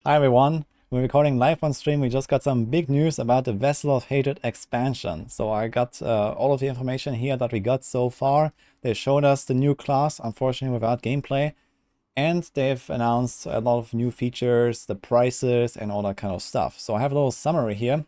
Hi everyone, we're recording live on stream. We just got some big news about the Vessel of Hatred expansion. So I got all of the information here that we got so far. They showed us the new class, unfortunately without gameplay. And they've announced a lot of new features, the prices and all that kind of stuff. So I have a little summary here.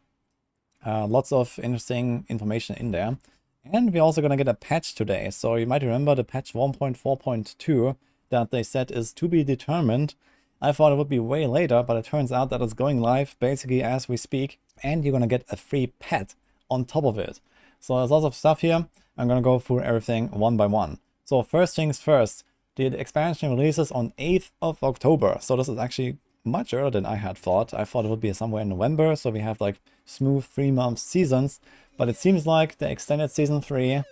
Lots of interesting information in there. And we're also going to get a patch today. So you might remember the patch 1.4.2 that they said is to be determined. I thought it would be way later, but it turns out that it's going live basically as we speak. And you're going to get a free pet on top of it. So there's lots of stuff here. I'm going to go through everything one by one. So first things first, the expansion releases on 8th of October. So this is actually much earlier than I had thought. I thought it would be somewhere in November, so we have like smooth 3-month seasons. But it seems like they extended season 3,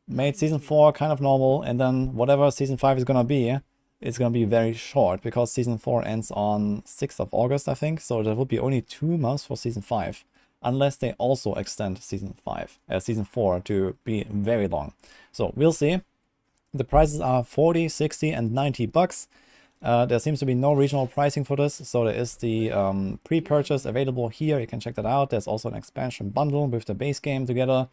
made season 4 kind of normal, and then whatever season 5 is gonna be, it's gonna be very short because season 4 ends on 6th of August, I think. So there will be only 2 months for season 5, unless they also extend season 4 to be very long. So we'll see. The prices are 40, 60, and 90 bucks. There seems to be no regional pricing for this, so there is the pre-purchase available here. You can check that out. There's also an expansion bundle with the base game together,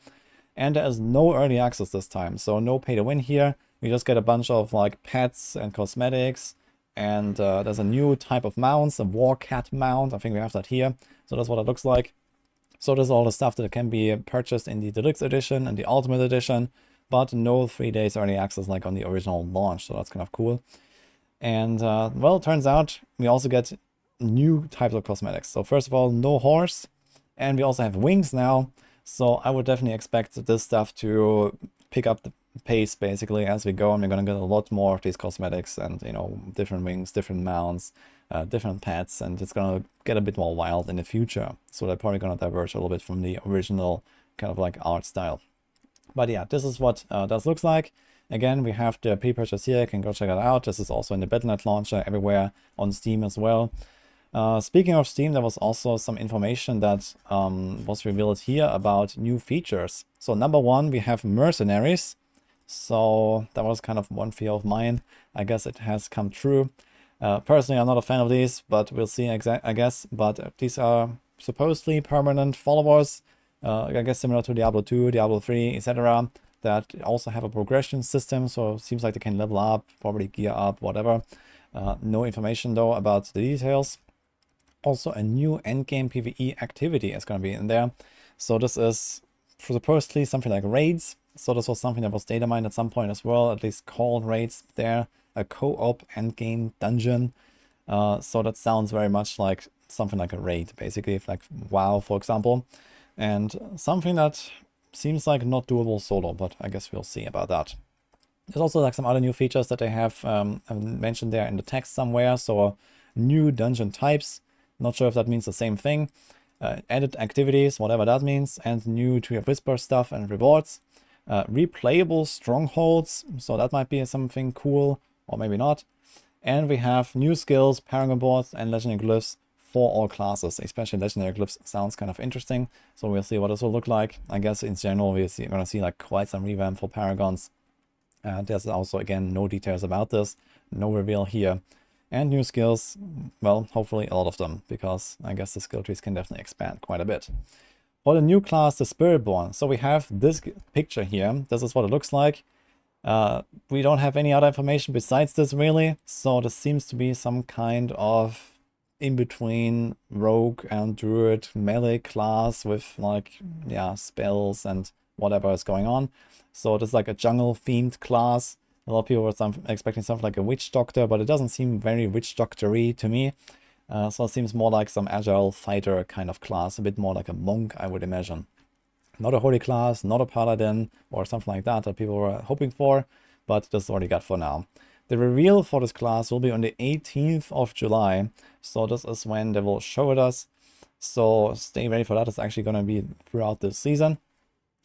and there is no early access this time, so no pay to win here. You just get a bunch of like pets and cosmetics, and there's a new type of mounts, a war cat mount. I think we have that here, so that's what it looks like. So there's all the stuff that can be purchased in the deluxe edition and the ultimate edition, but no 3 days early access like on the original launch, so that's kind of cool. And well, it turns out we also get new types of cosmetics. So first of all, no horse, and we also have wings now. So I would definitely expect this stuff to pick up the pace basically as we go, and we're gonna get a lot more of these cosmetics and, you know, different wings, different mounts, different pets, and it's gonna get a bit more wild in the future. So they're probably gonna diverge a little bit from the original kind of like art style. But yeah, this is what this looks like. Again, we have the pre-purchase here. You can go check it out. This is also in the Battle.net launcher everywhere on Steam as well. Speaking of Steam, there was also some information that was revealed here about new features. So number one, we have mercenaries. So that was kind of one fear of mine. I guess it has come true. Personally, I'm not a fan of these, but we'll see, I guess. But these are supposedly permanent followers. I guess similar to Diablo 2, Diablo 3, etc. that also have a progression system, so it seems like they can level up, probably gear up, whatever. No information though about the details. Also a new endgame PvE activity is going to be in there. So this is supposedly something like raids. So this was something that was data mined at some point as well, at least called raids there. A co-op endgame dungeon. So that sounds very much like something like a raid, basically, like WoW, for example. And something that seems like not doable solo, but I guess we'll see about that. There's also like some other new features that they have mentioned there in the text somewhere. So new dungeon types, not sure if that means the same thing. Added activities, whatever that means, and new Tree of Whisper stuff and rewards. Replayable strongholds, so that might be something cool, or maybe not. And we have new skills, Paragon boards, and legendary glyphs for all classes. Especially legendary glyphs sounds kind of interesting, so we'll see what this will look like. I guess in general we're going to see like quite some revamp for paragons. There's also, again, no details about this, no reveal here. And new skills, well, hopefully a lot of them, because I guess the skill trees can definitely expand quite a bit. For the new class, the Spiritborn, so we have this picture here. This is what it looks like. We don't have any other information besides this, really, so this seems to be some kind of in between rogue and druid melee class with like, yeah, spells and whatever is going on. So this is like a jungle themed class. A lot of people were expecting something like a witch doctor, but it doesn't seem very witch doctor-y to me. So it seems more like some agile fighter kind of class, a bit more like a monk, I would imagine. Not a holy class, not a paladin, or something like that people were hoping for, but this is what we got for now. The reveal for this class will be on the 18th of July, so this is when they will show it us. So stay ready for that. It's actually going to be throughout this season,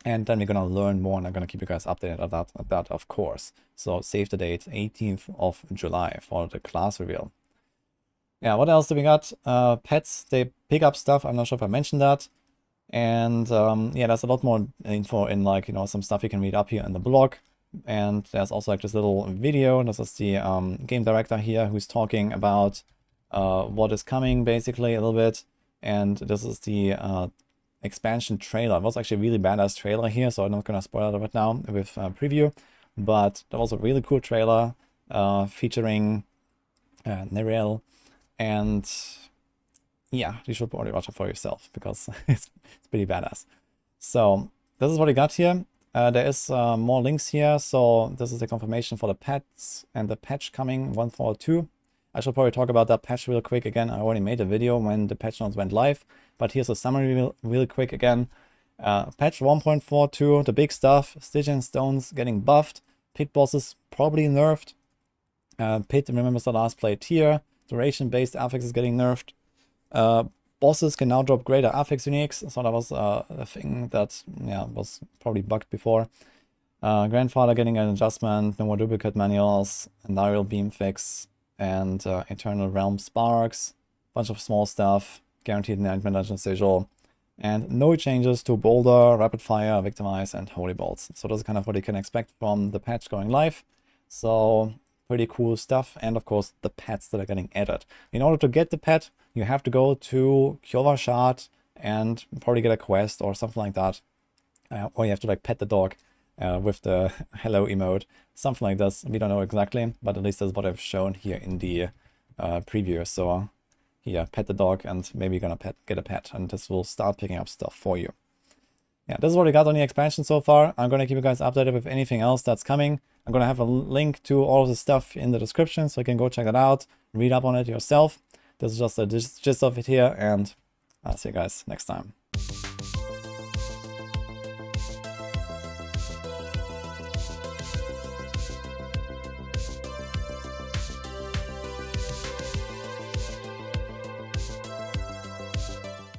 and then we're going to learn more, and I'm going to keep you guys updated on that, of course. So save the date, 18th of July for the class reveal. Yeah, what else do we got? Pets, they pick up stuff. I'm not sure if I mentioned that. And yeah, there's a lot more info in, like, you know, some stuff you can read up here in the blog. And there's also like this little video. This is the game director here who's talking about what is coming basically a little bit. And this is the expansion trailer. It was actually a really badass trailer here, so I'm not gonna spoil it right now with preview, but that was a really cool trailer featuring Nereal, and yeah, you should probably watch it for yourself because it's pretty badass. So this is what we got here. There is more links here. So this is the confirmation for the pets and the patch coming 1.4.2. I should probably talk about that patch real quick again. I already made a video when the patch notes went live, but here's a summary real quick again. Patch 1.4.2, the big stuff, Stygian Stones getting buffed, pit bosses probably nerfed. Pit remembers the last play tier, duration-based affix is getting nerfed. Bosses can now drop greater affix uniques, so that was a thing that was probably bugged before. Grandfather getting an adjustment, no more duplicate manuals, Nariel beam fix, and Eternal Realm Sparks, bunch of small stuff, guaranteed Nightmare Dungeon sigil, and no changes to Boulder, Rapid Fire, Victimize, and Holy Bolts. So that's kind of what you can expect from the patch going live. So pretty cool stuff, and of course the pets that are getting added. In order to get the pet, you have to go to Kjolvar Shard and probably get a quest or something like that. Or you have to like pet the dog with the hello emote, something like this. We don't know exactly, but at least that's what I've shown here in the preview. So here, pet the dog, and maybe you're gonna get a pet, and this will start picking up stuff for you. Yeah, this is what we got on the expansion so far. I'm gonna keep you guys updated with anything else that's coming. I'm gonna have a link to all of the stuff in the description, so you can go check that out, read up on it yourself. This is just the gist of it here, and I'll see you guys next time.